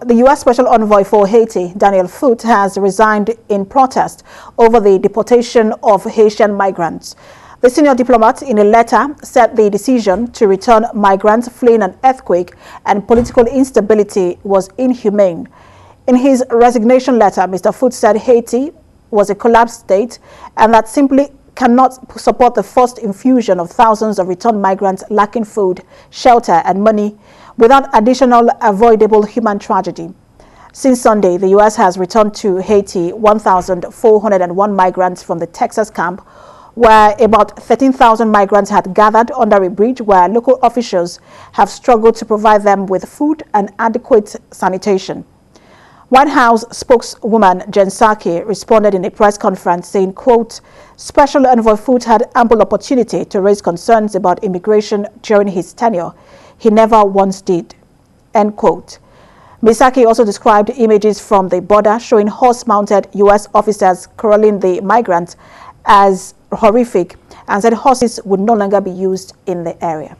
The U.S. Special Envoy for Haiti, Daniel Foote, has resigned in protest over the deportation of Haitian migrants. The senior diplomat, in a letter, said the decision to return migrants fleeing an earthquake and political instability was inhumane. In his resignation letter, Mr. Foote said Haiti was a collapsed state and that simply cannot support the forced infusion of thousands of returned migrants lacking food, shelter and money without additional avoidable human tragedy. Since Sunday, the U.S. has returned to Haiti 1,401 migrants from the Texas camp, where about 13,000 migrants had gathered under a bridge where local officials have struggled to provide them with food and adequate sanitation. White House spokeswoman Jen Psaki responded in a press conference saying, quote, Special Envoy Foote had ample opportunity to raise concerns about immigration during his tenure. He never once did, end quote. Ms. Psaki also described images from the border showing horse-mounted U.S. officers corralling the migrants as horrific and said horses would no longer be used in the area.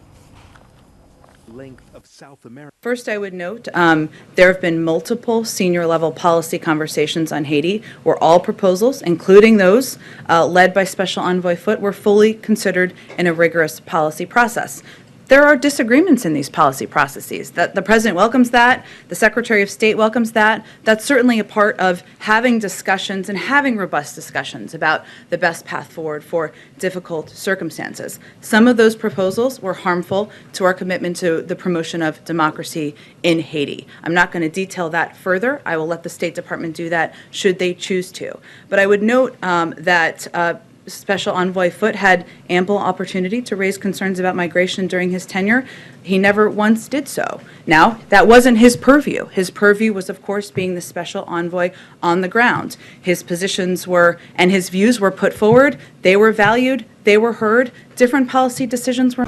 First, I would note there have been multiple senior-level policy conversations on Haiti where all proposals, including those led by Special Envoy Foote, were fully considered in a rigorous policy process. There are disagreements in these policy processes. That the President welcomes that, the Secretary of State welcomes that. That's certainly a part of having discussions and having robust discussions about the best path forward for difficult circumstances. Some of those proposals were harmful to our commitment to the promotion of democracy in Haiti. I'm not going to detail that further. I will let the State Department do that should they choose to. But I would note that Special Envoy Foote had ample opportunity to raise concerns about migration during his tenure. He never once did so. Now, that wasn't his purview. His purview was, of course, being the Special Envoy on the ground. His positions were, and his views were put forward. They were valued. They were heard. Different policy decisions were